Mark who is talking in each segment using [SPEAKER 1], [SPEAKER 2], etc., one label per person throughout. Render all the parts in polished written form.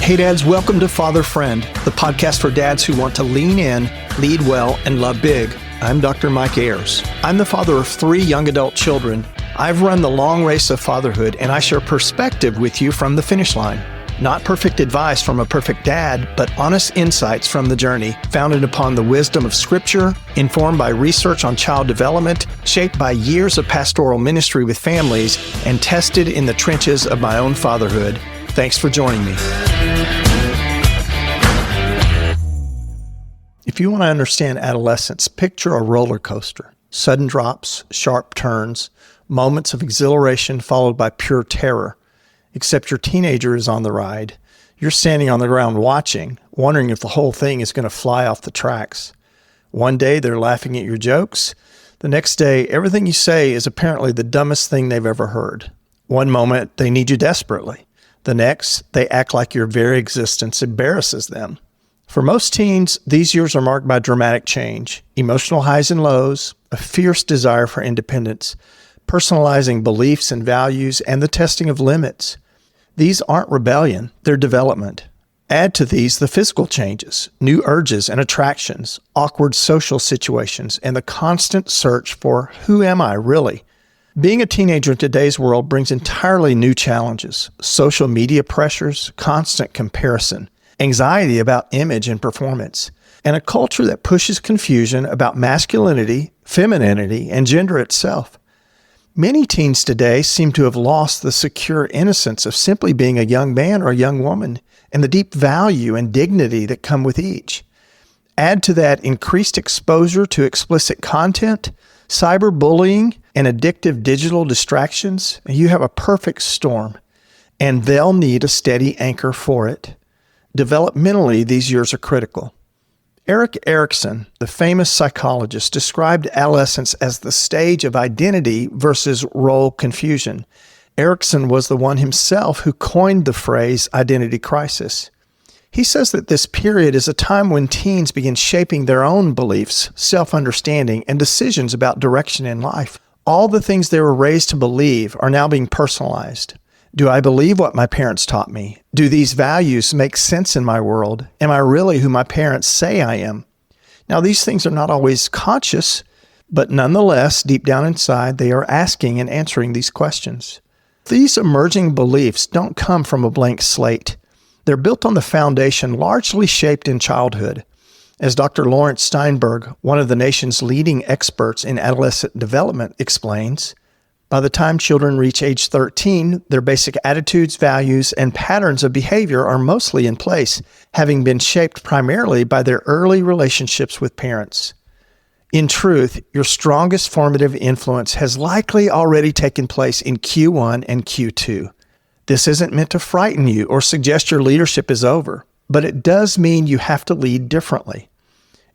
[SPEAKER 1] Hey dads, welcome to Father Friend, the podcast for dads who want to lean in, lead well, and love big. I'm Dr. Mike Ayers. I'm the father of 3 young adult children. I've run the long race of fatherhood, and I share perspective with you from the finish line. Not perfect advice from a perfect dad, but honest insights from the journey, founded upon the wisdom of Scripture, informed by research on child development, shaped by years of pastoral ministry with families, and tested in the trenches of my own fatherhood. Thanks for joining me. If you want to understand adolescence, picture a roller coaster. Sudden drops, sharp turns, moments of exhilaration followed by pure terror. Except your teenager is on the ride. You're standing on the ground watching, wondering if the whole thing is going to fly off the tracks. One day they're laughing at your jokes. The next day, everything you say is apparently the dumbest thing they've ever heard. One moment, they need you desperately. The next, they act like your very existence embarrasses them. For most teens, these years are marked by dramatic change, emotional highs and lows, a fierce desire for independence, personalizing beliefs and values, and the testing of limits. These aren't rebellion, they're development. Add to these the physical changes, new urges and attractions, awkward social situations, and the constant search for who am I really? Being a teenager in today's world brings entirely new challenges, social media pressures, constant comparison, anxiety about image and performance, and a culture that pushes confusion about masculinity, femininity, and gender itself. Many teens today seem to have lost the secure innocence of simply being a young man or a young woman and the deep value and dignity that come with each. Add to that increased exposure to explicit content, cyberbullying, and addictive digital distractions, and you have a perfect storm, and they'll need a steady anchor for it. Developmentally, these years are critical. Erik Erikson, the famous psychologist, described adolescence as the stage of identity versus role confusion. Erikson was the one himself who coined the phrase identity crisis. He says that this period is a time when teens begin shaping their own beliefs, self-understanding, and decisions about direction in life. All the things they were raised to believe are now being personalized. Do I believe what my parents taught me? Do these values make sense in my world? Am I really who my parents say I am? Now, these things are not always conscious, but nonetheless, deep down inside, they are asking and answering these questions. These emerging beliefs don't come from a blank slate. They're built on the foundation largely shaped in childhood. As Dr. Lawrence Steinberg, one of the nation's leading experts in adolescent development, explains, by the time children reach age 13, their basic attitudes, values, and patterns of behavior are mostly in place, having been shaped primarily by their early relationships with parents. In truth, your strongest formative influence has likely already taken place in Q1 and Q2. This isn't meant to frighten you or suggest your leadership is over, but it does mean you have to lead differently.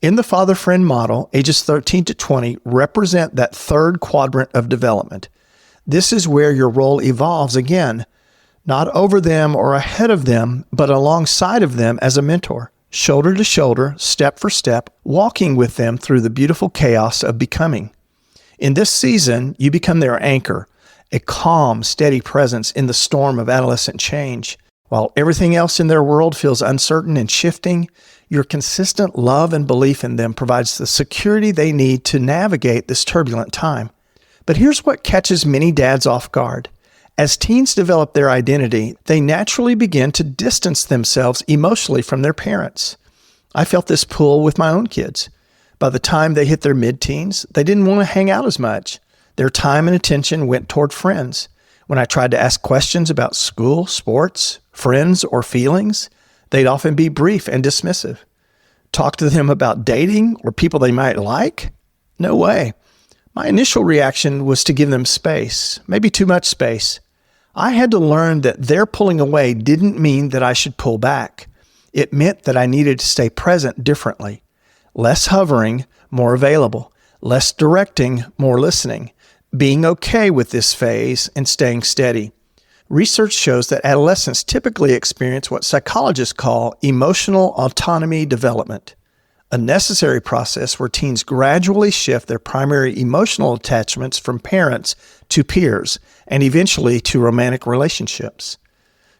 [SPEAKER 1] In the father-friend model, ages 13 to 20 represent that third quadrant of development. This is where your role evolves again, not over them or ahead of them, but alongside of them as a mentor, shoulder to shoulder, step for step, walking with them through the beautiful chaos of becoming. In this season, you become their anchor, a calm, steady presence in the storm of adolescent change. While everything else in their world feels uncertain and shifting, your consistent love and belief in them provides the security they need to navigate this turbulent time. But here's what catches many dads off guard. As teens develop their identity, they naturally begin to distance themselves emotionally from their parents. I felt this pull with my own kids. By the time they hit their mid-teens, they didn't want to hang out as much. Their time and attention went toward friends. When I tried to ask questions about school, sports, friends, or feelings, they'd often be brief and dismissive. Talk to them about dating or people they might like? No way. My initial reaction was to give them space, maybe too much space. I had to learn that their pulling away didn't mean that I should pull back. It meant that I needed to stay present differently. Less hovering, more available. Less directing, more listening. Being okay with this phase and staying steady. Research shows that adolescents typically experience what psychologists call emotional autonomy development, a necessary process where teens gradually shift their primary emotional attachments from parents to peers and eventually to romantic relationships.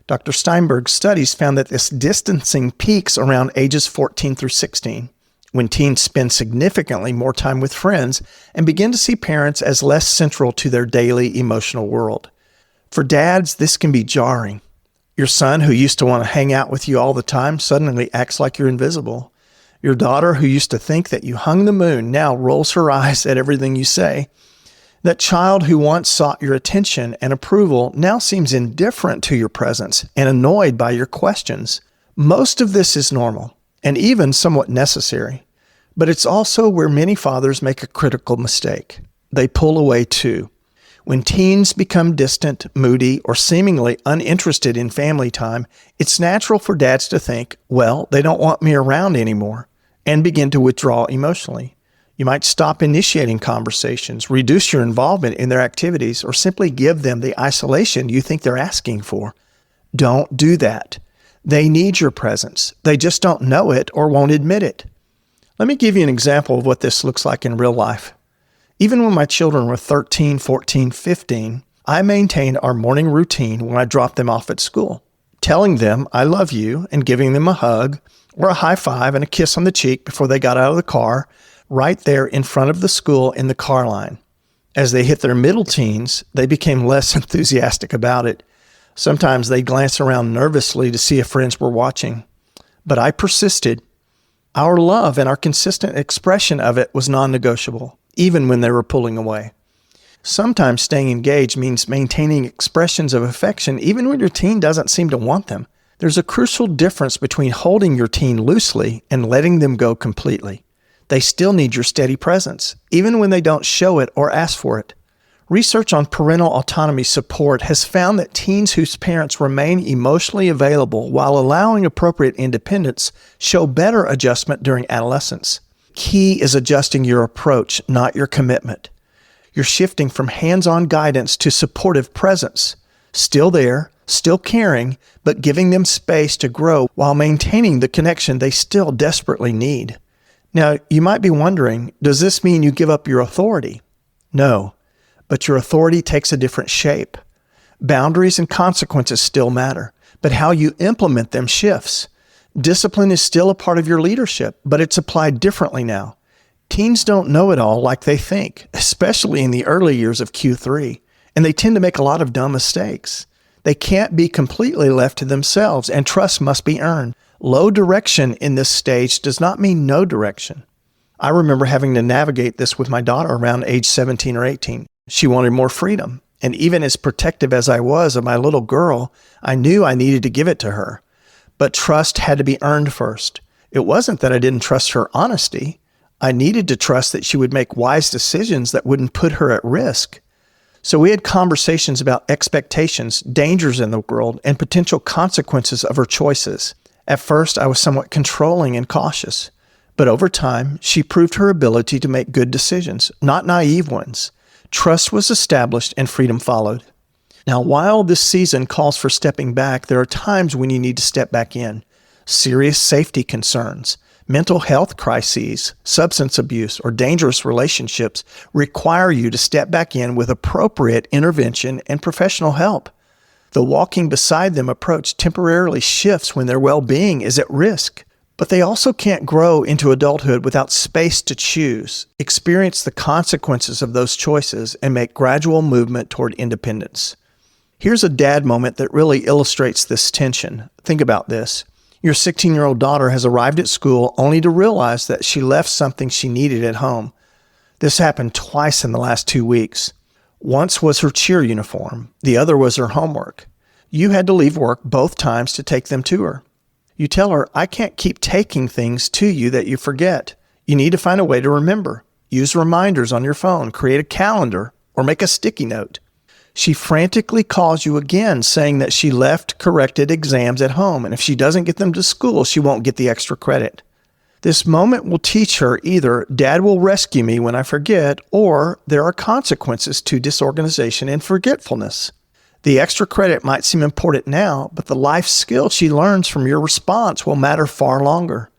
[SPEAKER 1] Dr. Steinberg's studies found that this distancing peaks around ages 14 through 16, when teens spend significantly more time with friends and begin to see parents as less central to their daily emotional world. For dads, this can be jarring. Your son, who used to want to hang out with you all the time, suddenly acts like you're invisible. Your daughter, who used to think that you hung the moon, now rolls her eyes at everything you say. That child who once sought your attention and approval now seems indifferent to your presence and annoyed by your questions. Most of this is normal and even somewhat necessary, but it's also where many fathers make a critical mistake. They pull away too. When teens become distant, moody, or seemingly uninterested in family time, it's natural for dads to think, well, they don't want me around anymore, and begin to withdraw emotionally. You might stop initiating conversations, reduce your involvement in their activities, or simply give them the isolation you think they're asking for. Don't do that. They need your presence. They just don't know it or won't admit it. Let me give you an example of what this looks like in real life. Even when my children were 13, 14, 15, I maintained our morning routine when I dropped them off at school, telling them I love you and giving them a hug or a high five and a kiss on the cheek before they got out of the car, right there in front of the school in the car line. As they hit their middle teens, they became less enthusiastic about it. Sometimes they'd glance around nervously to see if friends were watching. But I persisted. Our love and our consistent expression of it was non-negotiable, even when they were pulling away. Sometimes staying engaged means maintaining expressions of affection even when your teen doesn't seem to want them. There's a crucial difference between holding your teen loosely and letting them go completely. They still need your steady presence, even when they don't show it or ask for it. Research on parental autonomy support has found that teens whose parents remain emotionally available while allowing appropriate independence show better adjustment during adolescence. Key is adjusting your approach, not your commitment. You're shifting from hands-on guidance to supportive presence. Still there, still caring, but giving them space to grow while maintaining the connection they still desperately need. Now, you might be wondering, does this mean you give up your authority? No, but your authority takes a different shape. Boundaries and consequences still matter, but how you implement them shifts. Discipline is still a part of your leadership, but it's applied differently now. Teens don't know it all like they think, especially in the early years of Q3, and they tend to make a lot of dumb mistakes. They can't be completely left to themselves, and trust must be earned. Low direction in this stage does not mean no direction. I remember having to navigate this with my daughter around age 17 or 18. She wanted more freedom, and even as protective as I was of my little girl, I knew I needed to give it to her. But trust had to be earned first. It wasn't that I didn't trust her honesty. I needed to trust that she would make wise decisions that wouldn't put her at risk. So we had conversations about expectations, dangers in the world, and potential consequences of her choices. At first, I was somewhat controlling and cautious. But over time, she proved her ability to make good decisions, not naive ones. Trust was established and freedom followed. Now, while this season calls for stepping back, there are times when you need to step back in. Serious safety concerns, mental health crises, substance abuse, or dangerous relationships require you to step back in with appropriate intervention and professional help. The walking beside them approach temporarily shifts when their well-being is at risk. But they also can't grow into adulthood without space to choose, experience the consequences of those choices, and make gradual movement toward independence. Here's a dad moment that really illustrates this tension. Think about this. Your 16-year-old daughter has arrived at school only to realize that she left something she needed at home. This happened twice in the last 2 weeks. Once was her cheer uniform. The other was her homework. You had to leave work both times to take them to her. You tell her, I can't keep taking things to you that you forget. You need to find a way to remember. Use reminders on your phone, create a calendar, or make a sticky note. She frantically calls you again, saying that she left corrected exams at home, and if she doesn't get them to school, she won't get the extra credit. This moment will teach her either Dad will rescue me when I forget, or there are consequences to disorganization and forgetfulness. The extra credit might seem important now, but the life skill she learns from your response will matter far longer.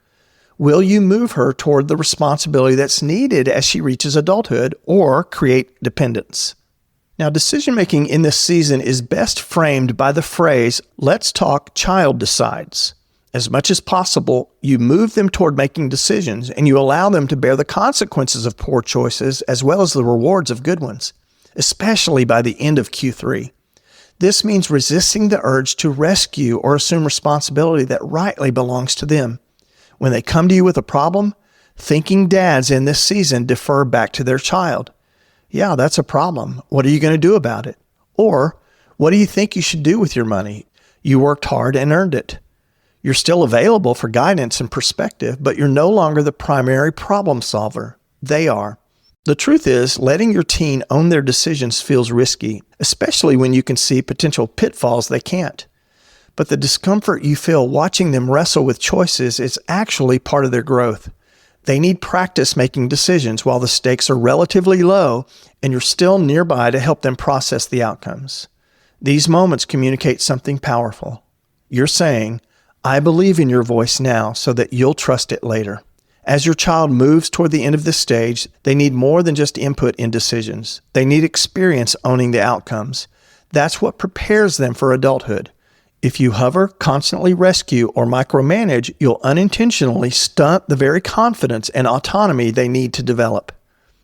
[SPEAKER 1] Will you move her toward the responsibility that's needed as she reaches adulthood, or create dependence? Now, decision-making in this season is best framed by the phrase, "Let's talk child decides." As much as possible, you move them toward making decisions and you allow them to bear the consequences of poor choices as well as the rewards of good ones, especially by the end of Q3. This means resisting the urge to rescue or assume responsibility that rightly belongs to them. When they come to you with a problem, thinking dads in this season defer back to their child. Yeah, that's a problem. What are you going to do about it? Or, what do you think you should do with your money? You worked hard and earned it. You're still available for guidance and perspective, but you're no longer the primary problem solver. They are. The truth is, letting your teen own their decisions feels risky, especially when you can see potential pitfalls they can't. But the discomfort you feel watching them wrestle with choices is actually part of their growth. They need practice making decisions while the stakes are relatively low and you're still nearby to help them process the outcomes. These moments communicate something powerful. You're saying, "I believe in your voice now so that you'll trust it later." As your child moves toward the end of this stage, they need more than just input in decisions. They need experience owning the outcomes. That's what prepares them for adulthood. If you hover, constantly rescue, or micromanage, you'll unintentionally stunt the very confidence and autonomy they need to develop.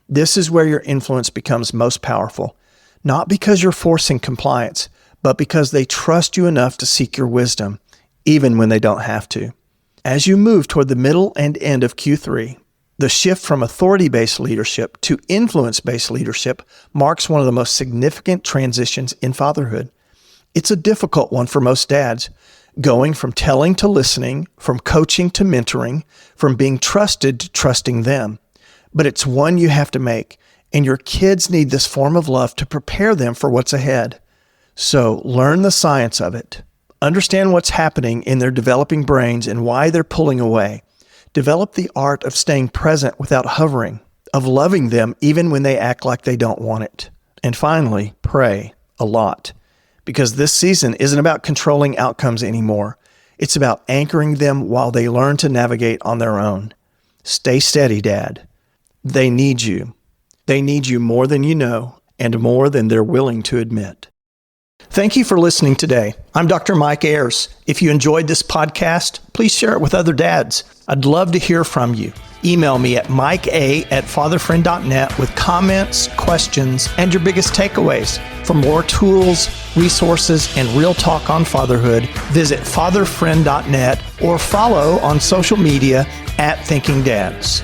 [SPEAKER 1] This is where your influence becomes most powerful, not because you're forcing compliance, but because they trust you enough to seek your wisdom, even when they don't have to. As you move toward the middle and end of Q3, the shift from authority-based leadership to influence-based leadership marks one of the most significant transitions in fatherhood. It's a difficult one for most dads, going from telling to listening, from coaching to mentoring, from being trusted to trusting them. But it's one you have to make, and your kids need this form of love to prepare them for what's ahead. So learn the science of it. Understand what's happening in their developing brains and why they're pulling away. Develop the art of staying present without hovering, of loving them even when they act like they don't want it. And finally, pray a lot. Because this season isn't about controlling outcomes anymore. It's about anchoring them while they learn to navigate on their own. Stay steady, Dad. They need you. They need you more than you know and more than they're willing to admit. Thank you for listening today. I'm Dr. Mike Ayers. If you enjoyed this podcast, please share it with other dads. I'd love to hear from you. Email me at mikea@fatherfriend.net with comments, questions, and your biggest takeaways. For more tools, resources, and real talk on fatherhood, visit fatherfriend.net or follow on social media @ThinkingDads.